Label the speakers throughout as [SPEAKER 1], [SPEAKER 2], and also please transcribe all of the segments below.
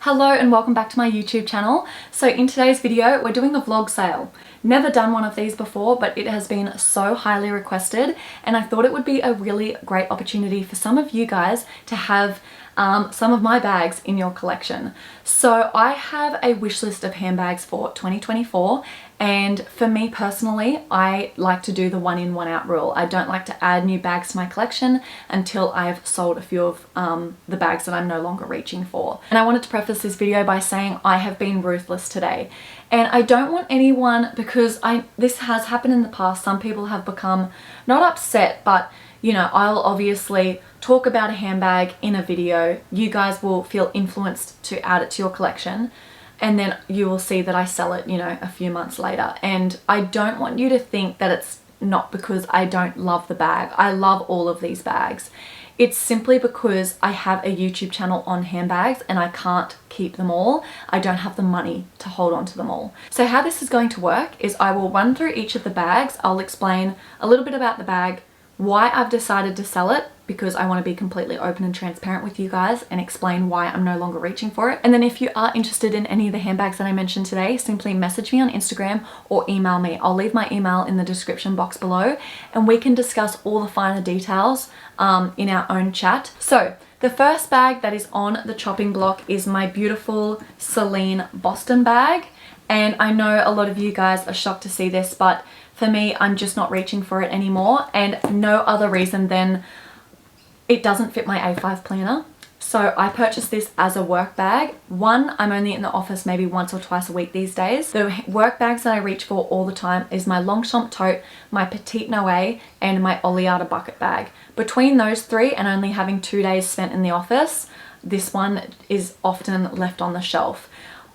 [SPEAKER 1] Hello and welcome back to my YouTube channel. So in today's video, we're doing a vlog sale. Never done one of these before, but it has been so highly requested and I thought it would be a really great opportunity for some of you guys to have some of my bags in your collection. So I have a wish list of handbags for 2024, and for me personally, I like to do the one in, one out rule. I don't like to add new bags to my collection until I've sold a few of the bags that I'm no longer reaching for. And I wanted to preface this video by saying I have been ruthless today. And I don't want anyone, because this has happened in the past, some people have become not upset, but you know, I'll obviously talk about a handbag in a video. You guys will feel influenced to add it to your collection, and then you will see that I sell it, you know, a few months later. And I don't want you to think that it's not because I don't love the bag. I love all of these bags. It's simply because I have a YouTube channel on handbags and I can't keep them all. I don't have the money to hold on to them all. So how this is going to work is I will run through each of the bags. I'll explain a little bit about the bag, why I've decided to sell it, because I want to be completely open and transparent with you guys and explain why I'm no longer reaching for it. And then if you are interested in any of the handbags that I mentioned today, simply message me on Instagram or email me. I'll leave my email in the description box below and we can discuss all the finer details in our own chat. So the first bag that is on the chopping block is my beautiful Celine Boston bag. And I know a lot of you guys are shocked to see this, but for me, I'm just not reaching for it anymore, and no other reason than it doesn't fit my A5 planner. So I purchased this as a work bag. One, I'm only in the office maybe once or twice a week these days. The work bags that I reach for all the time is my Longchamp Tote, my Fendi Tote, and my AU8 bucket bag. Between those three, and only having 2 days spent in the office, this one is often left on the shelf.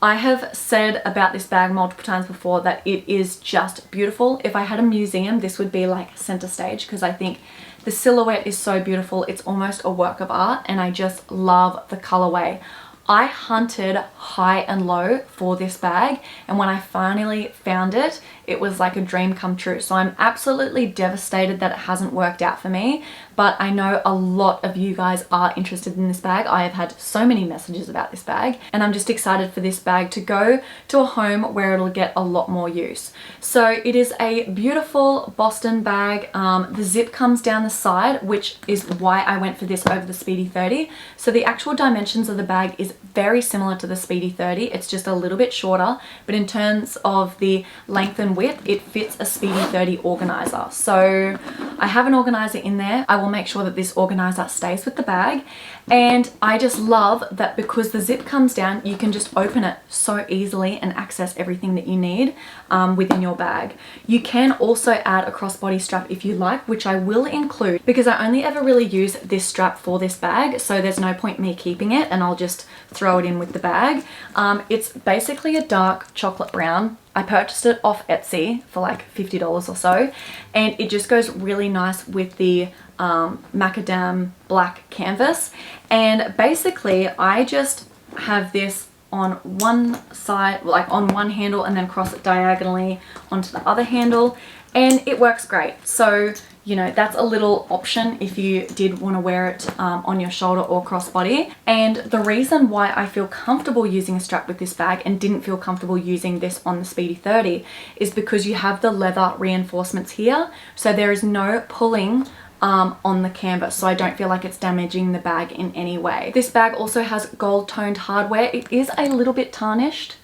[SPEAKER 1] I have said about this bag multiple times before that it is just beautiful. If I had a museum, this would be like center stage, because I think the silhouette is so beautiful. It's almost a work of art and I just love the colorway. I hunted high and low for this bag, and when I finally found it, it was like a dream come true. So I'm absolutely devastated that it hasn't worked out for me, but I know a lot of you guys are interested in this bag. I have had so many messages about this bag, and I'm just excited for this bag to go to a home where it'll get a lot more use. So it is a beautiful Boston bag. The zip comes down the side, which is why I went for this over the Speedy 30. So the actual dimensions of the bag is very similar to the Speedy 30. It's just a little bit shorter, but in terms of the length and width, it fits a Speedy 30 organizer. So I have an organizer in there. I will make sure that this organizer stays with the bag, and I just love that because the zip comes down, you can just open it so easily and access everything that you need within your bag. You can also add a crossbody strap if you like, which I will include because I only ever really use this strap for this bag, so there's no point me keeping it, and I'll just throw it in with the bag. It's basically a dark chocolate brown. I purchased it off Etsy for like $50 or so, and it just goes really nice with the macadam black canvas. And basically I just have this on one side, like on one handle, and then cross it diagonally onto the other handle, and it works great. So you know, that's a little option if you did want to wear it on your shoulder or crossbody. And the reason why I feel comfortable using a strap with this bag and didn't feel comfortable using this on the Speedy 30 is because you have the leather reinforcements here, so there is no pulling on the canvas, so I don't feel like it's damaging the bag in any way. This bag also has gold toned hardware. It is a little bit tarnished,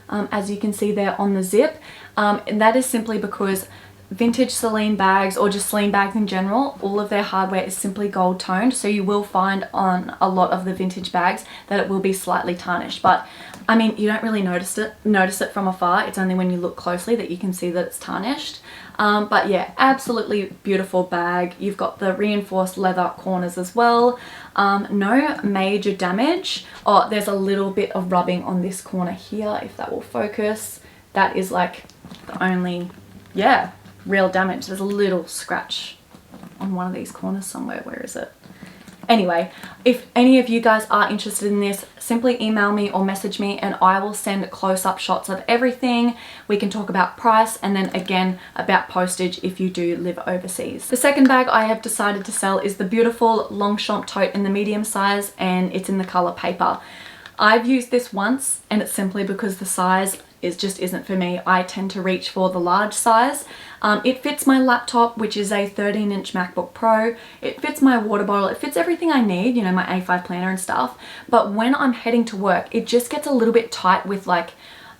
[SPEAKER 1] as you can see there on the zip, and that is simply because vintage Celine bags, or just Celine bags in general, all of their hardware is simply gold toned, so you will find on a lot of the vintage bags that it will be slightly tarnished. But I mean, you don't really notice it from afar. It's only when you look closely that you can see that it's tarnished. But yeah, absolutely beautiful bag. You've got the reinforced leather corners as well. No major damage. Oh, there's a little bit of rubbing on this corner here, if that will focus. That is like the only, yeah, real damage. There's a little scratch on one of these corners somewhere. Where is it? Anyway, if any of you guys are interested in this, simply email me or message me and I will send close-up shots of everything. We can talk about price and then again about postage if you do live overseas. The second bag I have decided to sell is the beautiful Longchamp Tote in the medium size, and it's in the color paper. I've used this once and it's simply because the size just isn't for me. I tend to reach for the large size. It fits my laptop, which is a 13-inch MacBook Pro. It fits my water bottle. It fits everything I need, you know, my A5 planner and stuff. But when I'm heading to work, it just gets a little bit tight with like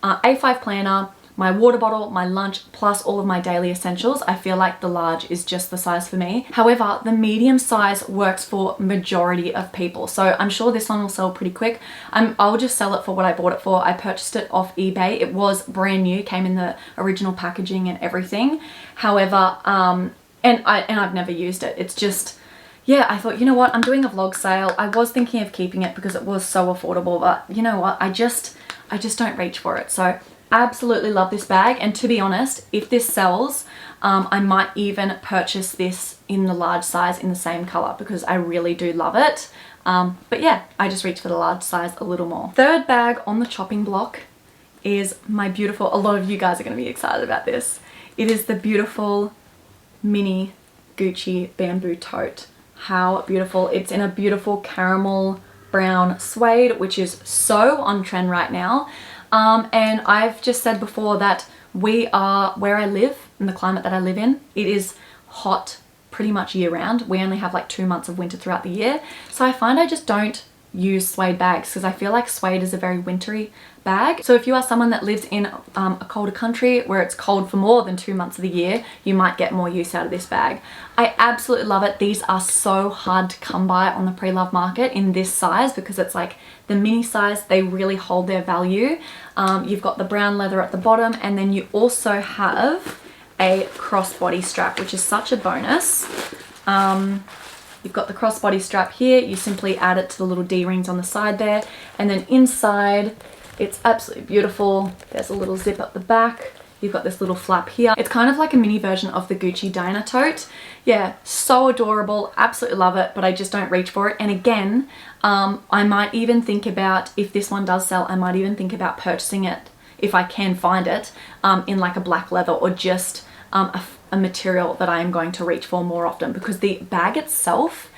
[SPEAKER 1] A5 planner, my water bottle, my lunch, plus all of my daily essentials. I feel like the large is just the size for me. However, the medium size works for majority of people. So I'm sure this one will sell pretty quick. I'll just sell it for what I bought it for. I purchased it off eBay. It was brand new, came in the original packaging and everything. However, and I've never used it. It's just, yeah, I thought, you know what, I'm doing a vlog sale. I was thinking of keeping it because it was so affordable, but you know what, I just don't reach for it. So absolutely love this bag, and to be honest, if this sells, I might even purchase this in the large size in the same color because I really do love it. But yeah, I just reach for the large size a little more. Third bag on the chopping block is my beautiful, a lot of you guys are going to be excited about this. It is the beautiful mini Gucci bamboo tote. How beautiful. It's in a beautiful caramel brown suede, which is so on trend right now. And I've just said before that where I live, in the climate that I live in, it is hot pretty much year round. We only have like 2 months of winter throughout the year. So I find I just don't use suede bags because I feel like suede is a very wintry bag. So if you are someone that lives in a colder country where it's cold for more than 2 months of the year, you might get more use out of this bag. I absolutely love it. These are so hard to come by on the pre-loved market in this size because it's like the mini size. They really hold their value. You've got the brown leather at the bottom, and then you also have a crossbody strap, which is such a bonus. You've got the crossbody strap here. You simply add it to the little D-rings on the side there. And then inside, it's absolutely beautiful. There's a little zip up the back. You've got this little flap here. It's kind of like a mini version of the Gucci Diner tote. Yeah, so adorable. Absolutely love it, but I just don't reach for it. And again, I might even think about, if this one does sell, I might even think about purchasing it, if I can find it, in like a black leather or just a material that I am going to reach for more often, because the bag itself,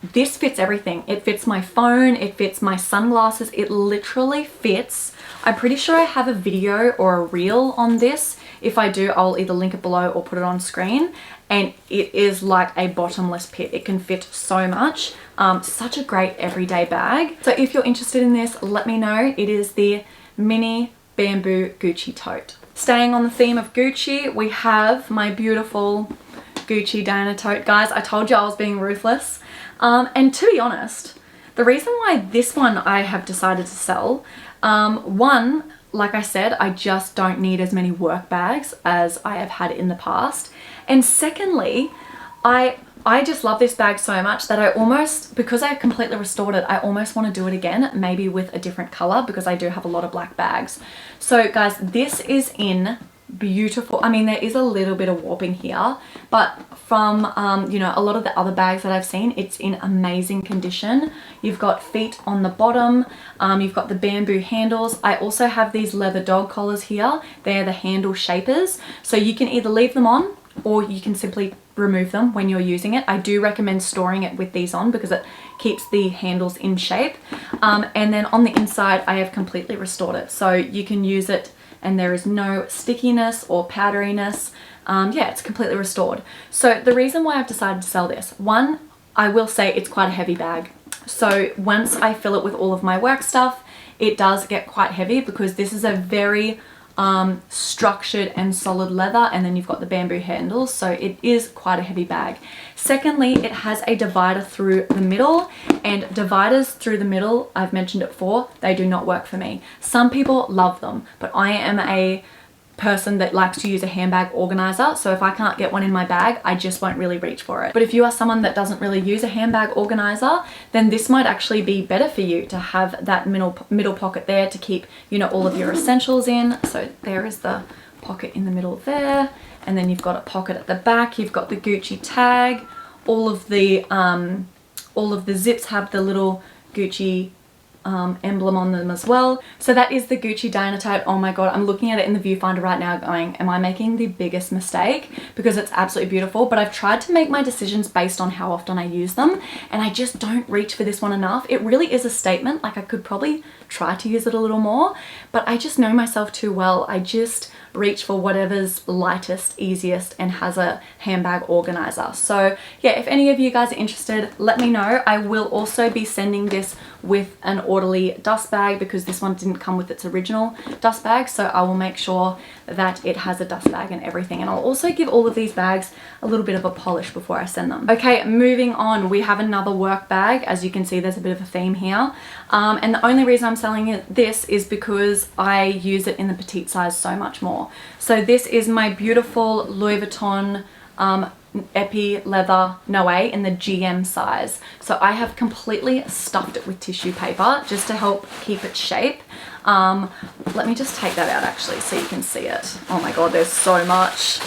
[SPEAKER 1] this fits everything. It fits my phone, it fits my sunglasses, it literally fits. I'm pretty sure I have a video or a reel on this. If I do, I'll either link it below or put it on screen. And it is like a bottomless pit. It can fit so much. Such a great everyday bag. So if you're interested in this, let me know. It is the mini bamboo Gucci tote. Staying on the theme of Gucci, we have my beautiful Gucci Diner tote. Guys, I told you I was being ruthless. And to be honest, the reason why this one I have decided to sell, one, like I said, I just don't need as many work bags as I have had in the past. And secondly, I just love this bag so much that I almost, because I completely restored it, I almost want to do it again, maybe with a different color, because I do have a lot of black bags. So guys, this is in beautiful, I mean, there is a little bit of warping here, but from you know, a lot of the other bags that I've seen, it's in amazing condition. You've got feet on the bottom, you've got the bamboo handles. I also have these leather dog collars here. They're the handle shapers, so you can either leave them on or you can simply remove them when you're using it. I do recommend storing it with these on because it keeps the handles in shape. And then on the inside, I have completely restored it, so you can use it and there is no stickiness or powderiness. Yeah, it's completely restored. So the reason why I've decided to sell this, one, I will say it's quite a heavy bag. So once I fill it with all of my work stuff, it does get quite heavy because this is a very structured and solid leather, and then you've got the bamboo handles, so it is quite a heavy bag. Secondly, it has a divider through the middle, and dividers through the middle, I've mentioned it before, they do not work for me. Some people love them, but I am a person that likes to use a handbag organizer, so if I can't get one in my bag, I just won't really reach for it. But if you are someone that doesn't really use a handbag organizer, then this might actually be better for you to have that middle pocket there to keep, you know, all of your essentials in. So there is the pocket in the middle there, and then you've got a pocket at the back. You've got the Gucci tag. All of the zips have the little Gucci emblem on them as well. So that is the Gucci Dynatite. Oh my god, I'm looking at it in the viewfinder right now going, am I making the biggest mistake? Because it's absolutely beautiful, but I've tried to make my decisions based on how often I use them, and I just don't reach for this one enough. It really is a statement. Like, I could probably try to use it a little more, but I just know myself too well. I just reach for whatever's lightest, easiest, and has a handbag organizer. So yeah, if any of you guys are interested, let me know. I will also be sending this with an orderly dust bag because this one didn't come with its original dust bag, so I will make sure that it has a dust bag and everything, and I'll also give all of these bags a little bit of a polish before I send them. Okay, moving on, we have another work bag. As you can see, there's a bit of a theme here, and the only reason I'm selling this is because I use it in the petite size so much more. So this is my beautiful Louis Vuitton Epi Leather Noe in the GM size. So I have completely stuffed it with tissue paper just to help keep its shape. Let me just take that out actually so you can see it. Oh my god, there's so much.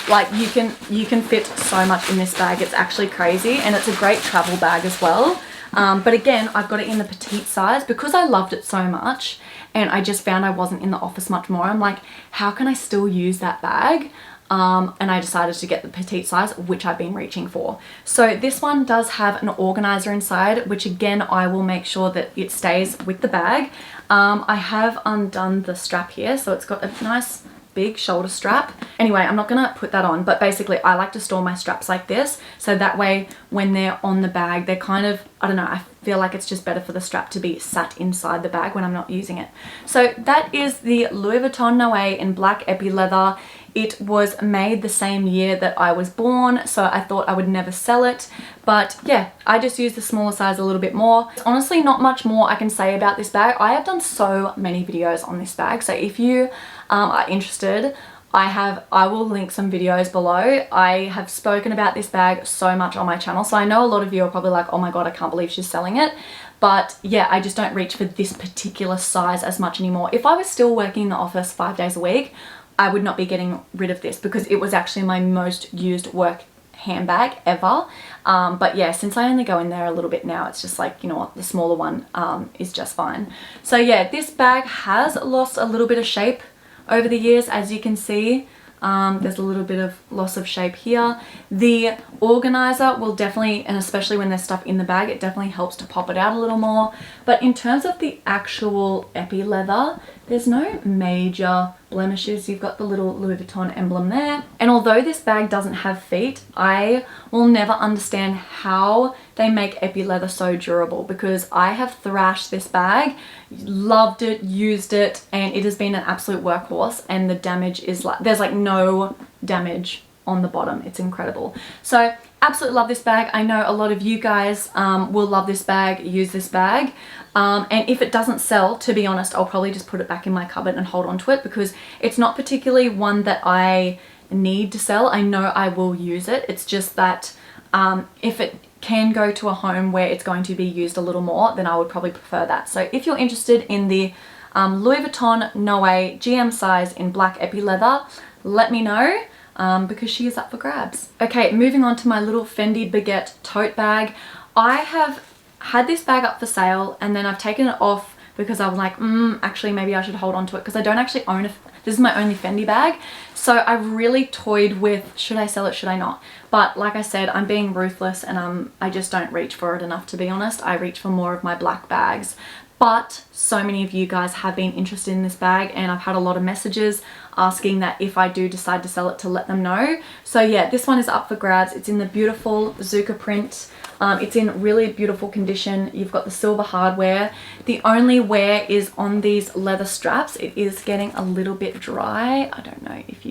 [SPEAKER 1] Like, you can fit so much in this bag. It's actually crazy, and it's a great travel bag as well. But again, I've got it in the petite size because I loved it so much, and I just found I wasn't in the office much more. I'm like, how can I still use that bag? And I decided to get the petite size, which I've been reaching for. So this one does have an organizer inside, which again, I will make sure that it stays with the bag. I have undone the strap here, so it's got a nice big shoulder strap. Anyway, I'm not gonna put that on, but basically I like to store my straps like this, so that way when they're on the bag, they're kind of, I don't know, I feel like it's just better for the strap to be sat inside the bag when I'm not using it. So that is the Louis Vuitton Noe in black epi leather. It was made the same year that I was born, so I thought I would never sell it. But yeah, I just use the smaller size a little bit more. There's honestly not much more I can say about this bag. I have done so many videos on this bag, so if you are interested, I will link some videos below. I have spoken about this bag so much on my channel, so I know a lot of you are probably like, oh my god, I can't believe she's selling it. But yeah, I just don't reach for this particular size as much anymore. If I was still working in the office 5 days a week, I would not be getting rid of this because it was actually my most used work handbag ever. But yeah, since I only go in there a little bit now, it's just like, you know what, the smaller one is just fine. So yeah, this bag has lost a little bit of shape over the years, as you can see. There's a little bit of loss of shape here. The organizer will definitely, and especially when there's stuff in the bag, it definitely helps to pop it out a little more. But in terms of the actual epi leather, there's no major blemishes. You've got the little Louis Vuitton emblem there. And although this bag doesn't have feet, I will never understand how they make epi leather so durable, because I have thrashed this bag, loved it, used it, and it has been an absolute workhorse, and the damage is like, there's like no damage on the bottom. It's incredible. So absolutely love this bag. I know a lot of you guys will love this bag, use this bag. And if it doesn't sell, to be honest, I'll probably just put it back in my cupboard and hold on to it, because it's not particularly one that I need to sell. I know I will use it. It's just that if it can go to a home where it's going to be used a little more, then I would probably prefer that. So if you're interested in the Louis Vuitton Noe GM size in black epi leather, let me know. Because she is up for grabs. Okay, moving on to my little Fendi Baguette tote bag. I have had this bag up for sale, and then I've taken it off because I was like, actually maybe I should hold on to it, because I don't actually own this is my only Fendi bag. So I've really toyed with, should I sell it, should I not? But like I said, I'm being ruthless, and I just don't reach for it enough, to be honest. I reach for more of my black bags. But so many of you guys have been interested in this bag, and I've had a lot of messages asking that if I do decide to sell it, to let them know. So yeah, this one is up for grabs. It's in the beautiful Zucca print. It's in really beautiful condition. You've got the silver hardware. The only wear is on these leather straps. It is getting a little bit dry. I don't know if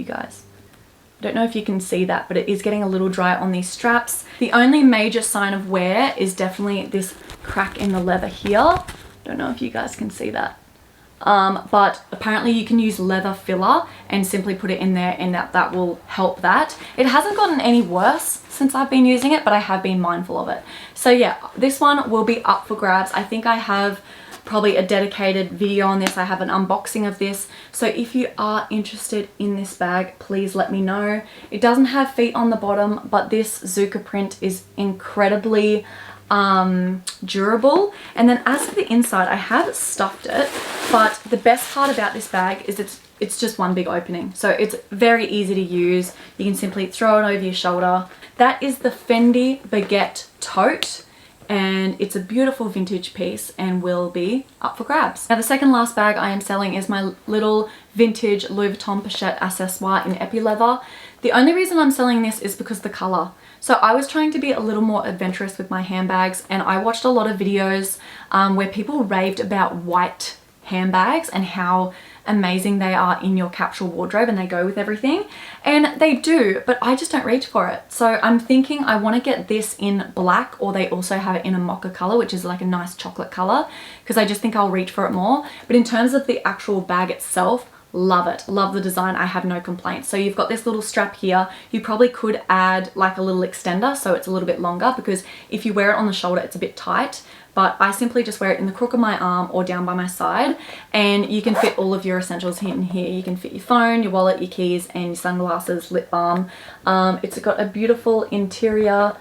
[SPEAKER 1] you can see that, but it is getting a little dry on these straps. The only major sign of wear is definitely this crack in the leather here. Don't know if you guys can see that. But apparently you can use leather filler and simply put it in there, and that will help that. It hasn't gotten any worse since I've been using it, but I have been mindful of it. So yeah, this one will be up for grabs. I think I have probably a dedicated video on this. I have an unboxing of this. So if you are interested in this bag, please let me know. It doesn't have feet on the bottom, but this Zucca print is incredibly durable. And then as for the inside, I have stuffed it, but the best part about this bag is it's just one big opening. So it's very easy to use. You can simply throw it over your shoulder. That is the Fendi Tote. And it's a beautiful vintage piece and will be up for grabs. Now the second last bag I am selling is my little vintage Louis Vuitton pochette accessoire in epi leather. The only reason I'm selling this is because of the color. So I was trying to be a little more adventurous with my handbags, and I watched a lot of videos where people raved about white handbags and how amazing they are in your capsule wardrobe and they go with everything, and they do, but I just don't reach for it. So I'm thinking I want to get this in black, or they also have it in a mocha color, which is like a nice chocolate color, because I just think I'll reach for it more. But in terms of the actual bag itself, love it, love the design, I have no complaints. So you've got this little strap here. You probably could add like a little extender so it's a little bit longer, because if you wear it on the shoulder it's a bit tight, but I simply just wear it in the crook of my arm or down by my side, and you can fit all of your essentials in here. You can fit your phone, your wallet, your keys, and your sunglasses, lip balm. It's got a beautiful interior,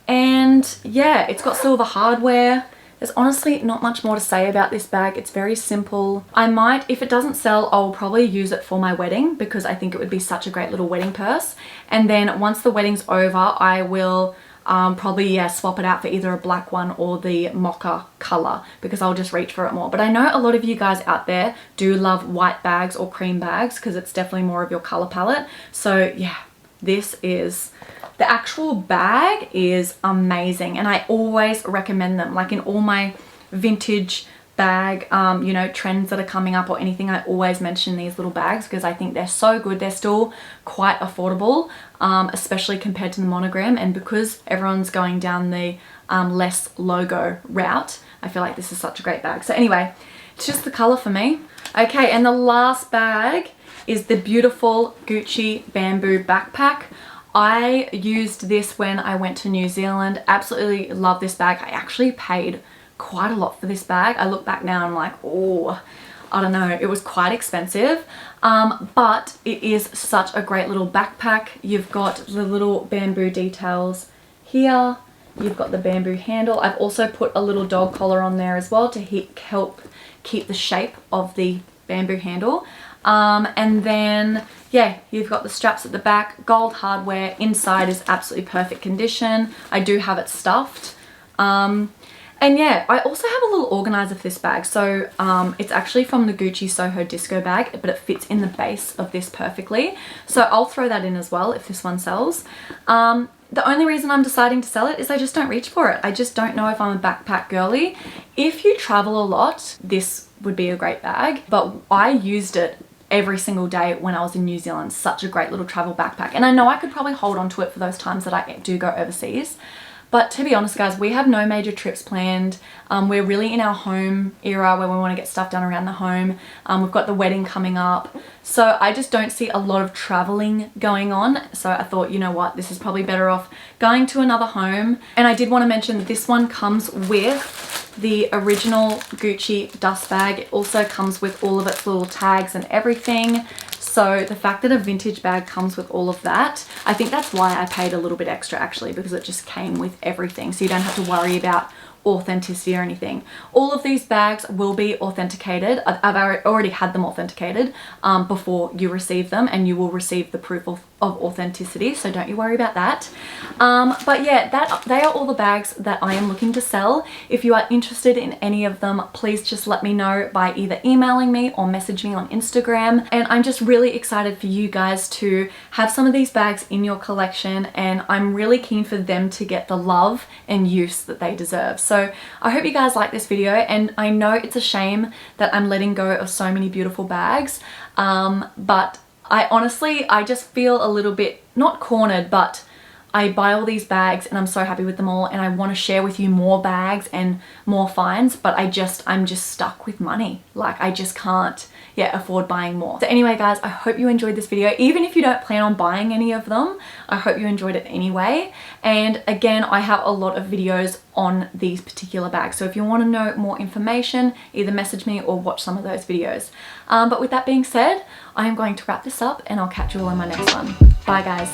[SPEAKER 1] and yeah, it's got silver hardware. There's honestly not much more to say about this bag. It's very simple. I might, if it doesn't sell, I'll probably use it for my wedding, because I think it would be such a great little wedding purse. And then once the wedding's over, I will probably swap it out for either a black one or the mocha color, because I'll just reach for it more. But I know a lot of you guys out there do love white bags or cream bags, because it's definitely more of your color palette. So yeah, this is, the actual bag is amazing, and I always recommend them. Like in all my vintage bag you know, trends that are coming up or anything, I always mention these little bags because I think they're so good. They're still quite affordable, especially compared to the monogram, and because everyone's going down the less logo route, I feel like this is such a great bag. So anyway, it's just the color for me. Okay, and the last bag is the beautiful Gucci bamboo backpack. I used this when I went to New Zealand. Absolutely love this bag. I actually paid quite a lot for this bag. I look back now and I'm like, oh, I don't know, it was quite expensive, but it is such a great little backpack. You've got the little bamboo details here. You've got the bamboo handle. I've also put a little dog collar on there as well to help keep the shape of the bamboo handle. And then yeah, you've got the straps at the back, gold hardware. Inside is absolutely perfect condition. I do have it stuffed. And yeah, I also have a little organizer for this bag. So it's actually from the Gucci Soho Disco bag, but it fits in the base of this perfectly. So I'll throw that in as well if this one sells. The only reason I'm deciding to sell it is I just don't reach for it. I just don't know if I'm a backpack girly. If you travel a lot, this would be a great bag, but I used it every single day when I was in New Zealand. Such a great little travel backpack. And I know I could probably hold on to it for those times that I do go overseas. But to be honest, guys, we have no major trips planned. We're really in our home era where we want to get stuff done around the home. We've got the wedding coming up. So I just don't see a lot of traveling going on. So I thought, you know what, this is probably better off going to another home. And I did want to mention that this one comes with the original Gucci dust bag. It also comes with all of its little tags and everything. So the fact that a vintage bag comes with all of that, I think that's why I paid a little bit extra actually, because it just came with everything. So you don't have to worry about authenticity or anything. All of these bags will be authenticated. I've already had them authenticated before you receive them, and you will receive the proof of authenticity, so don't you worry about that. But yeah, they are all the bags that I am looking to sell. If you are interested in any of them, please just let me know by either emailing me or message me on Instagram. And I'm just really excited for you guys to have some of these bags in your collection, and I'm really keen for them to get the love and use that they deserve. So I hope you guys like this video, and I know it's a shame that I'm letting go of so many beautiful bags, but I just feel a little bit, not cornered, but I buy all these bags and I'm so happy with them all, and I want to share with you more bags and more finds, but I'm just stuck with money. Like I just can't afford buying more. So anyway guys, I hope you enjoyed this video. Even if you don't plan on buying any of them, I hope you enjoyed it anyway. And again, I have a lot of videos on these particular bags, so if you want to know more information, either message me or watch some of those videos. But with that being said, I am going to wrap this up, and I'll catch you all in my next one. Bye guys.